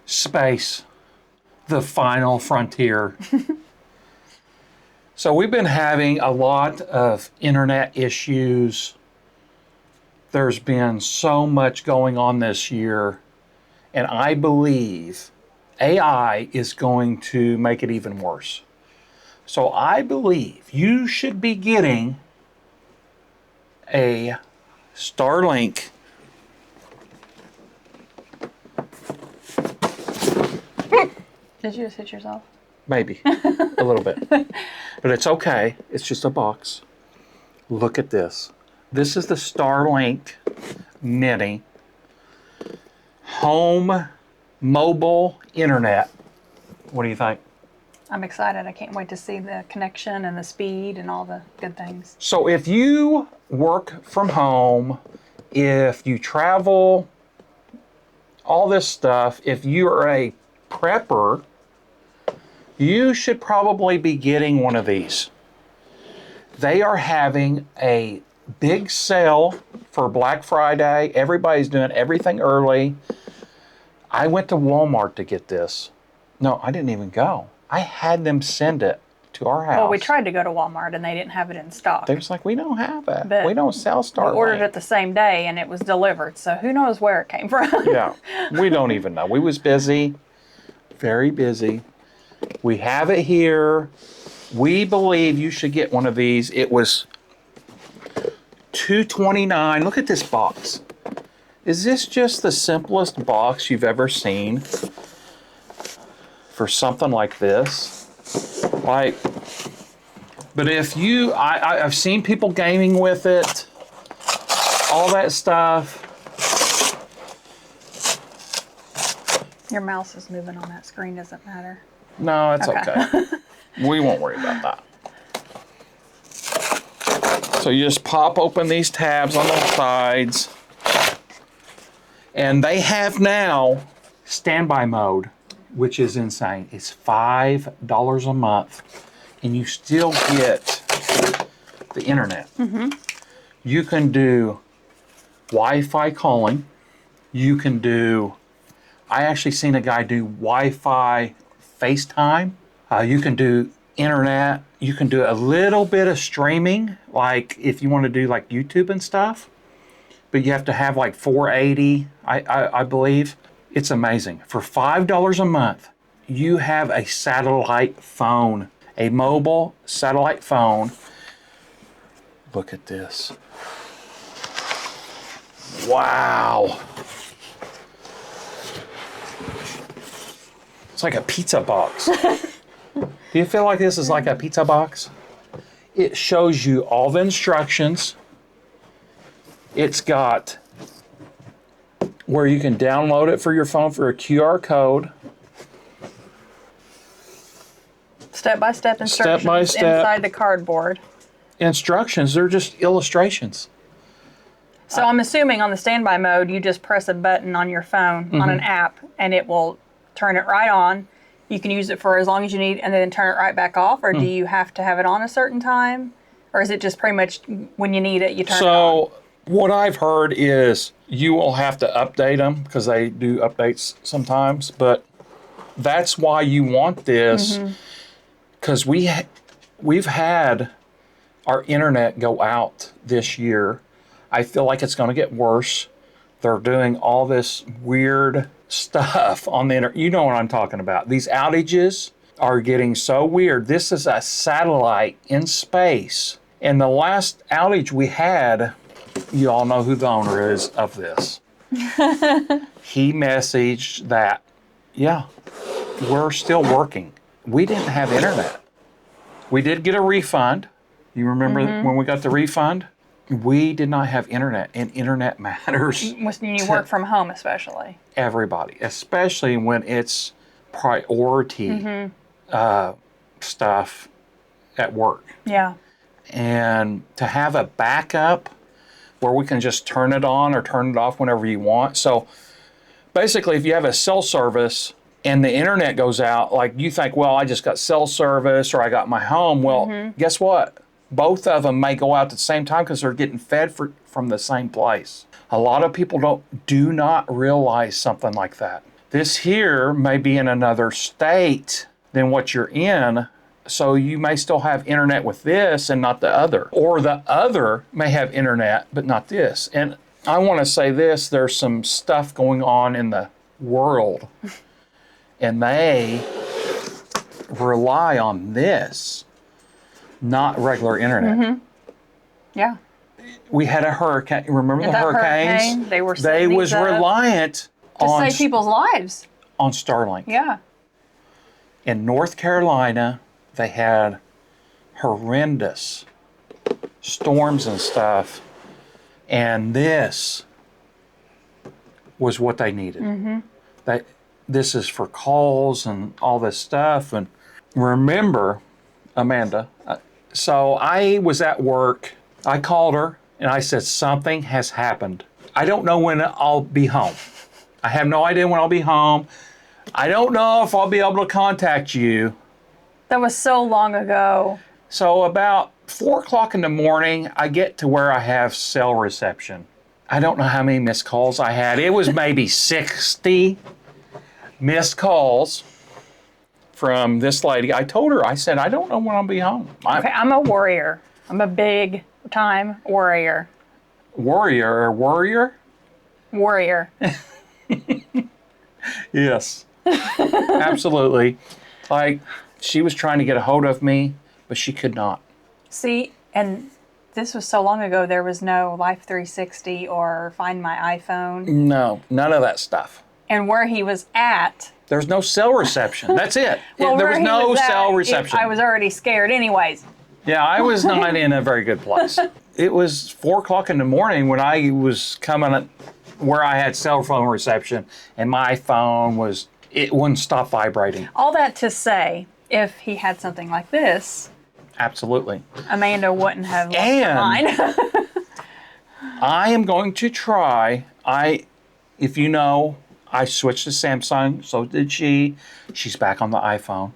Space, the final frontier. So we've been having a lot of internet issues. There's been so much going on this year, and I believe AI is going to make it even worse. So I believe you should be getting a Starlink Did you just hit yourself? Maybe, a little bit. But it's okay. It's just a box. Look at this. This is the Starlink Mini. Home mobile internet. What do you think? I'm excited. I can't wait to see the connection and the speed and all the good things. So if you work from home, if you travel, all this stuff, if you're a prepper, you should probably be getting one of these. They are having a big sale for Black Friday. Everybody's doing everything early. I went to Walmart to get this. No, I didn't even go. I had them send it to our house. Well, we tried to go to Walmart and they didn't have it in stock. They was like, we don't have it. But we don't sell Starlink. We ordered it the same day and it was delivered, so who knows where it came from. Yeah, we don't even know. We was busy, very busy. We have it here. We believe you should get one of these. It was $229. Look at this box. Is this just the simplest box you've ever seen for something like this? Like, but if you, I've seen people gaming with it, all that stuff. Your mouse is moving on that screen, doesn't matter. No, it's okay. We won't worry about that. So you just pop open these tabs on the sides. And they have now standby mode, which is insane. It's $5 a month, and you still get the internet. Mm-hmm. You can do Wi-Fi calling. You can do, I actually seen a guy do Wi-Fi FaceTime. You can do internet. You can do a little bit of streaming, like if you want to do like YouTube and stuff. But you have to have like 480, I believe. It's amazing. For $5 a month, you have a satellite phone, a mobile satellite phone. Look at this. Wow. It's like a pizza box. Do you feel like this is like a pizza box? It shows you all the instructions. It's got where you can download it for your phone for a QR code. Step-by-step instructions Step-by-step. inside the cardboard. Instructions, they're just illustrations. So I'm assuming on the standby mode, you just press a button on your phone on an app and it will turn it right on. You can use it for as long as you need and then turn it right back off, or do you have to have it on a certain time? Or is it just pretty much when you need it, you turn it on? What I've heard is you will have to update them because they do updates sometimes, but that's why you want this, because we've had our internet go out this year. I feel like it's going to get worse. They're doing all this weird stuff on the internet. You know what I'm talking about. These outages are getting so weird. This is a satellite in space. And the last outage we had, you all know who the owner is of this. He messaged that, yeah, we're still working. We didn't have internet. We did get a refund. You remember when we got the refund? We did not have internet, and internet matters. When you work from home, especially. Everybody, especially when it's priority stuff at work. Yeah. And to have a backup where we can just turn it on or turn it off whenever you want. So basically, if you have a cell service and the internet goes out, like you think, well, I just got cell service or I got my home. Well, guess what? Both of them may go out at the same time because they're getting fed from the same place. A lot of people do not realize something like that. This here may be in another state than what you're in. So you may still have internet with this and not the other. Or the other may have internet, but not this. And I want to say this, there's some stuff going on in the world. And they rely on this, not regular internet. Mm-hmm. Yeah. We had a hurricane. Remember And the that hurricanes? hurricane, they were They setting was these up reliant to on, save people's lives. on Starlink. Yeah. In North Carolina, they had horrendous storms and stuff. And this was what they needed. Mm-hmm. This is for calls and all this stuff. And remember, Amanda, so I was at work. I called her and I said, something has happened. I don't know when I'll be home. I have no idea when I'll be home. I don't know if I'll be able to contact you. That was so long ago. So about 4 o'clock in the morning, I get to where I have cell reception. I don't know how many missed calls I had. It was maybe 60 missed calls from this lady. I told her, I said, I don't know when I'll be home. Okay, I'm a warrior. I'm a big time warrior. Warrior? Warrior. Yes, absolutely. Like, she was trying to get a hold of me, but she could not. See, and this was so long ago, there was no Life 360 or Find My iPhone. No, none of that stuff. And where he was at. There's no cell reception. That's it. Well, There was no cell at, reception. I was already scared anyways. Yeah, I was not in a very good place. It was 4 o'clock in the morning when I was coming where I had cell phone reception, and my phone it wouldn't stop vibrating. All that to say, if he had something like this, absolutely, Amanda wouldn't have lost her mind. I am going to try. If you know, I switched to Samsung, so did she. She's back on the iPhone.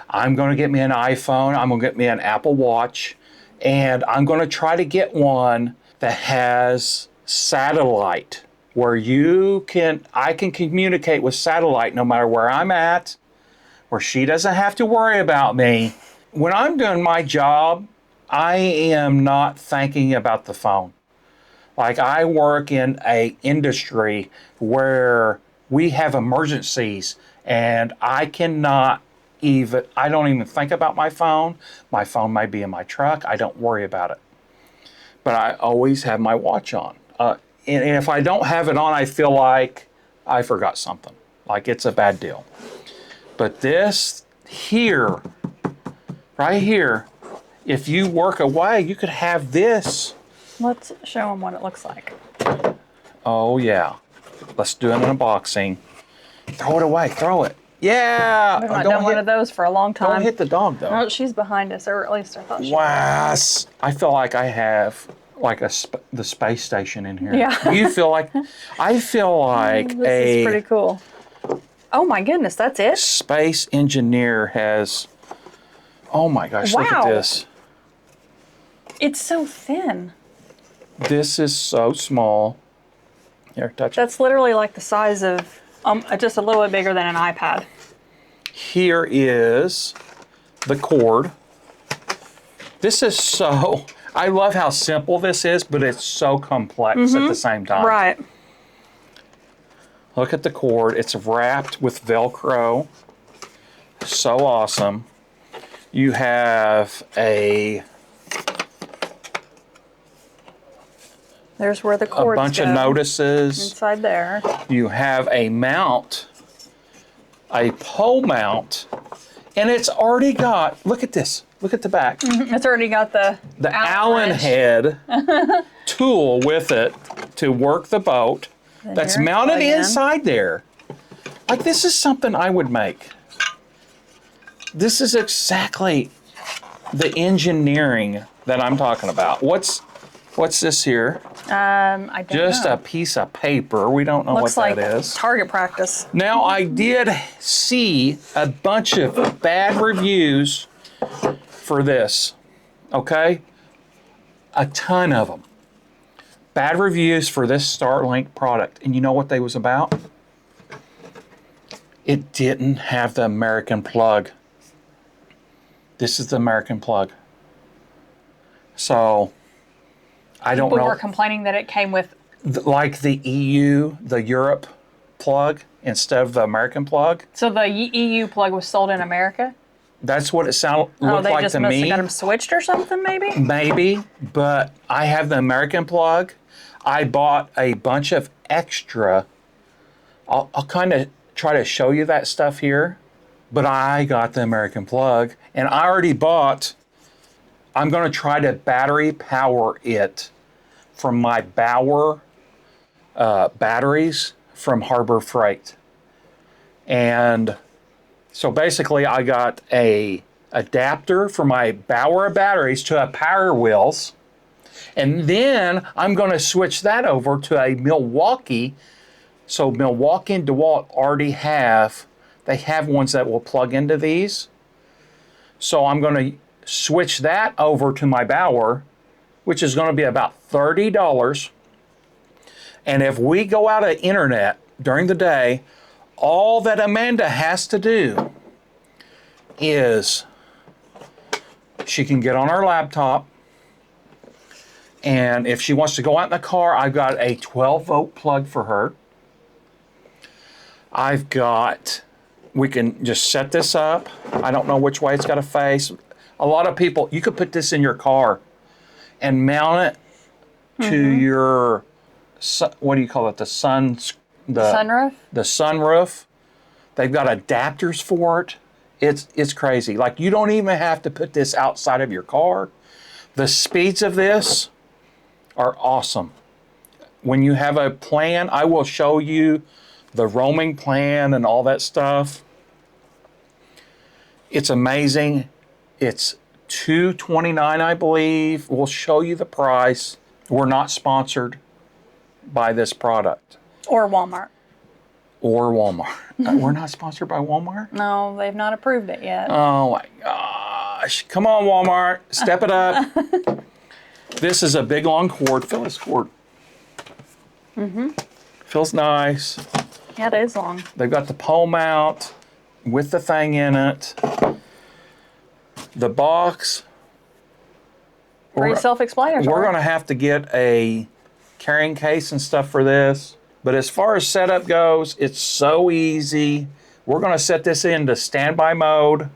I'm going to get me an iPhone. I'm going to get me an Apple Watch. And I'm going to try to get one that has satellite, where I can communicate with satellite no matter where I'm at, where she doesn't have to worry about me. When I'm doing my job, I am not thinking about the phone. Like, I work in an industry where we have emergencies, and I don't even think about my phone. My phone might be in my truck. I don't worry about it. But I always have my watch on. And if I don't have it on, I feel like I forgot something. Like, it's a bad deal. But this here, right here, if you work away, you could have this. Let's show him what it looks like. Oh, yeah. Let's do an unboxing. Throw it away. Throw it. Yeah. We've not done one of those for a long time. Don't hit the dog, though. Oh, she's behind us, or at least I thought she Wow. I feel like I have like the space station in here. Yeah. Do you feel like? I feel like This is pretty cool. Oh my goodness, that's it? Space engineer has. Oh my gosh! Look at Wow. this. It's so thin. This is so small. Here, touch it. That's literally like the size of, just a little bit bigger than an iPad. Here is the cord. This is so. I love how simple this is, but it's so complex at the same time. Right. Look at the cord. It's wrapped with Velcro. So awesome. You have There's where the a cords bunch go. of notices. Inside there. You have a mount, a pole mount, and it's already got, look at this. Look at the back. It's already got the Allen head tool with it to work the boat. That's here it's mounted plugged in. inside there. Like, this is something I would make. This is exactly the engineering that I'm talking about. What's this here? I don't Just know. a piece of paper. We don't know Looks what like that is. target practice. Now, I did see a bunch of bad reviews for this, okay? A ton of them. Bad reviews for this Starlink product. And you know what they was about? it didn't have the American plug. This is the American plug. So I don't know. People were complaining that it came with, Like the EU, the Europe plug instead of the American plug. so the EU plug was sold in America? That's what it looked They like just to must have me. got them switched or something, maybe? Maybe, but I have the American plug. I bought a bunch of extra. I'll kind of try to show you that stuff here, but I got the American plug, and I already bought. I'm going to try to battery power it from my Bauer batteries from Harbor Freight. And so basically I got a adapter for my Bauer batteries to a Power Wheels. And then I'm going to switch that over to a Milwaukee. So Milwaukee and DeWalt already they have ones that will plug into these. So I'm going to switch that over to my Bauer, which is going to be about $30. And if we go out of internet during the day, all that Amanda has to do is she can get on her laptop, and if she wants to go out in the car, I've got a 12-volt plug for her. We can just set this up. I don't know which way it's got to face. A lot of people, you could put this in your car and mount it to your, what do you call it? The Sunroof? The sunroof. They've got adapters for it. It's crazy. Like, you don't even have to put this outside of your car. The speeds of this are awesome. When you have a plan, I will show you the roaming plan and all that stuff. It's amazing. It's $229, I believe. We'll show you the price. We're not sponsored by this product. Or Walmart. Or Walmart. We're not sponsored by Walmart? No, they've not approved it yet. Oh my gosh. Come on, Walmart. Step it up. This is a big long cord. Feel this cord. Feels nice. Yeah, it is long. They've got the pole mount with the thing in it. The box. Pretty self-explanatory. We're going to have to get a carrying case and stuff for this. But as far as setup goes, it's so easy. We're going to set this into standby mode.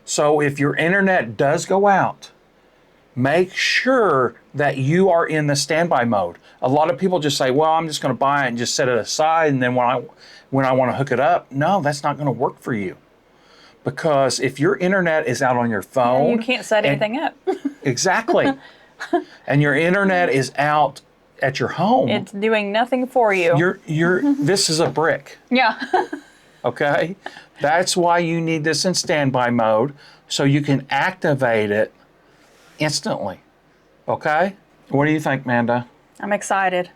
So if your internet does go out, make sure that you are in the standby mode. A lot of people just say, well, I'm just going to buy it and just set it aside, and then when I want to hook it up, no, that's not going to work for you. Because if your internet is out on your phone... You can't set anything up. Exactly. And your internet is out at your home. It's doing nothing for you. This is a brick. Yeah. Okay? That's why you need this in standby mode, so you can activate it instantly. Okay? What do you think, Manda? I'm excited.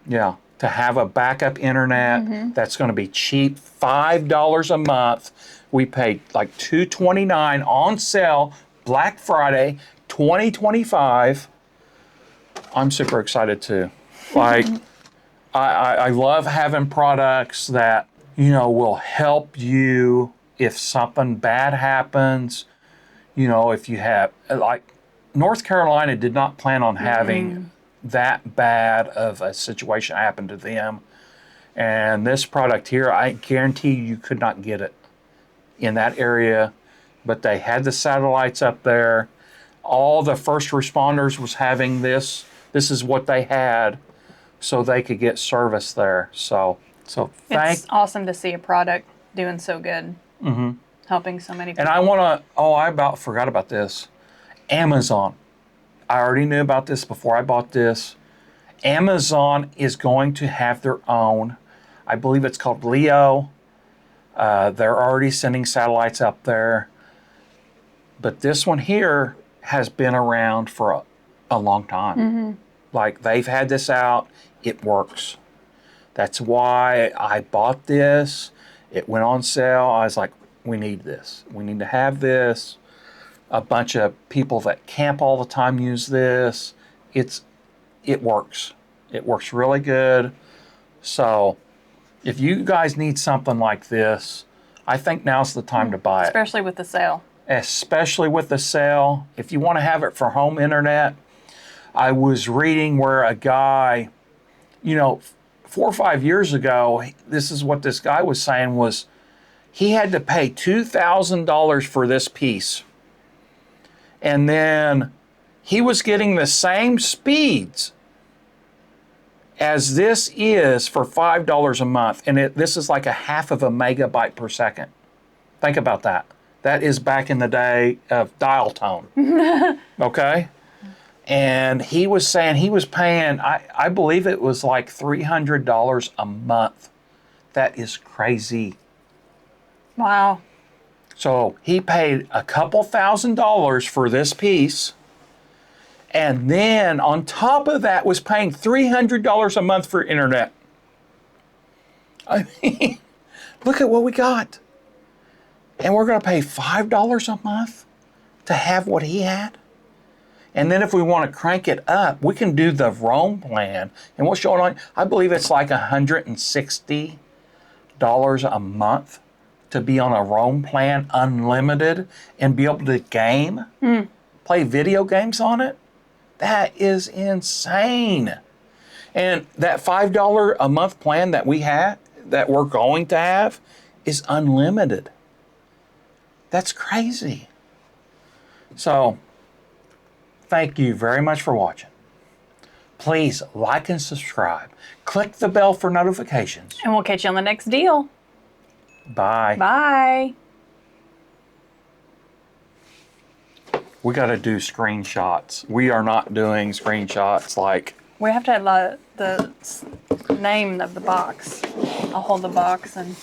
Yeah. To have a backup internet that's going to be cheap, $5 a month. We paid like $229 on sale, Black Friday, 2025. I'm super excited too. Like, I love having products that, will help you if something bad happens. If you have, like, North Carolina did not plan on having that bad of a situation happen to them. And this product here, I guarantee you could not get it in that area. But they had the satellites up there. All the first responders was having this. This is what they had, so they could get service there. So It's awesome to see a product doing so good, helping so many people. And I about forgot about this. Amazon. I already knew about this before I bought this. Amazon is going to have their own, I believe it's called Leo. They're already sending satellites up there. But this one here has been around for a long time. Like, they've had this out. It works. That's why I bought this. It went on sale. I was like, we need this. We need to have this. A bunch of people that camp all the time use this. It works. It works really good. So If you guys need something like this, I think now's the time to buy it. Especially with the sale. Especially with the sale. If you want to have it for home internet, I was reading where a guy, 4 or 5 years ago, this is what this guy was saying was he had to pay $2,000 for this piece. And then he was getting the same speeds as this is for $5 a month. And this is like a half of a megabyte per second. Think about that. That is back in the day of dial tone. Okay? And he was saying he was paying, I believe it was like $300 a month. That is crazy. Wow. So he paid a couple $1,000s for this piece. And then on top of that was paying $300 a month for internet. I mean, look at what we got. And we're going to pay $5 a month to have what he had. And then if we want to crank it up, we can do the Roam plan. And what's showing on, I believe it's like $160 a month to be on a Roam plan, unlimited, and be able to game, play video games on it. That is insane. And that $5 a month plan that we have, that we're going to have, is unlimited. That's crazy. So, thank you very much for watching. Please like and subscribe. Click the bell for notifications. And we'll catch you on the next deal. Bye. Bye. We got to do screenshots. We are not doing screenshots like... We have to have the name of the box. I'll hold the box and...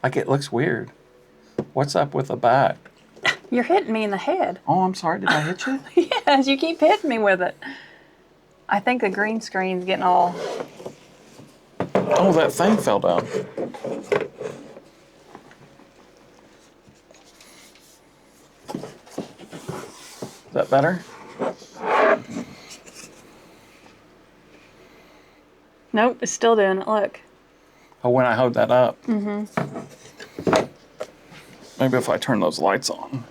Like it looks weird. What's up with the back? You're hitting me in the head. Oh, I'm sorry. Did I hit you? Yes, you keep hitting me with it. I think the green screen's getting all... Oh, that thing fell down. Is that better? Nope, it's still doing it. Look. Oh, when I hold that up. Mm-hmm. Maybe if I turn those lights on.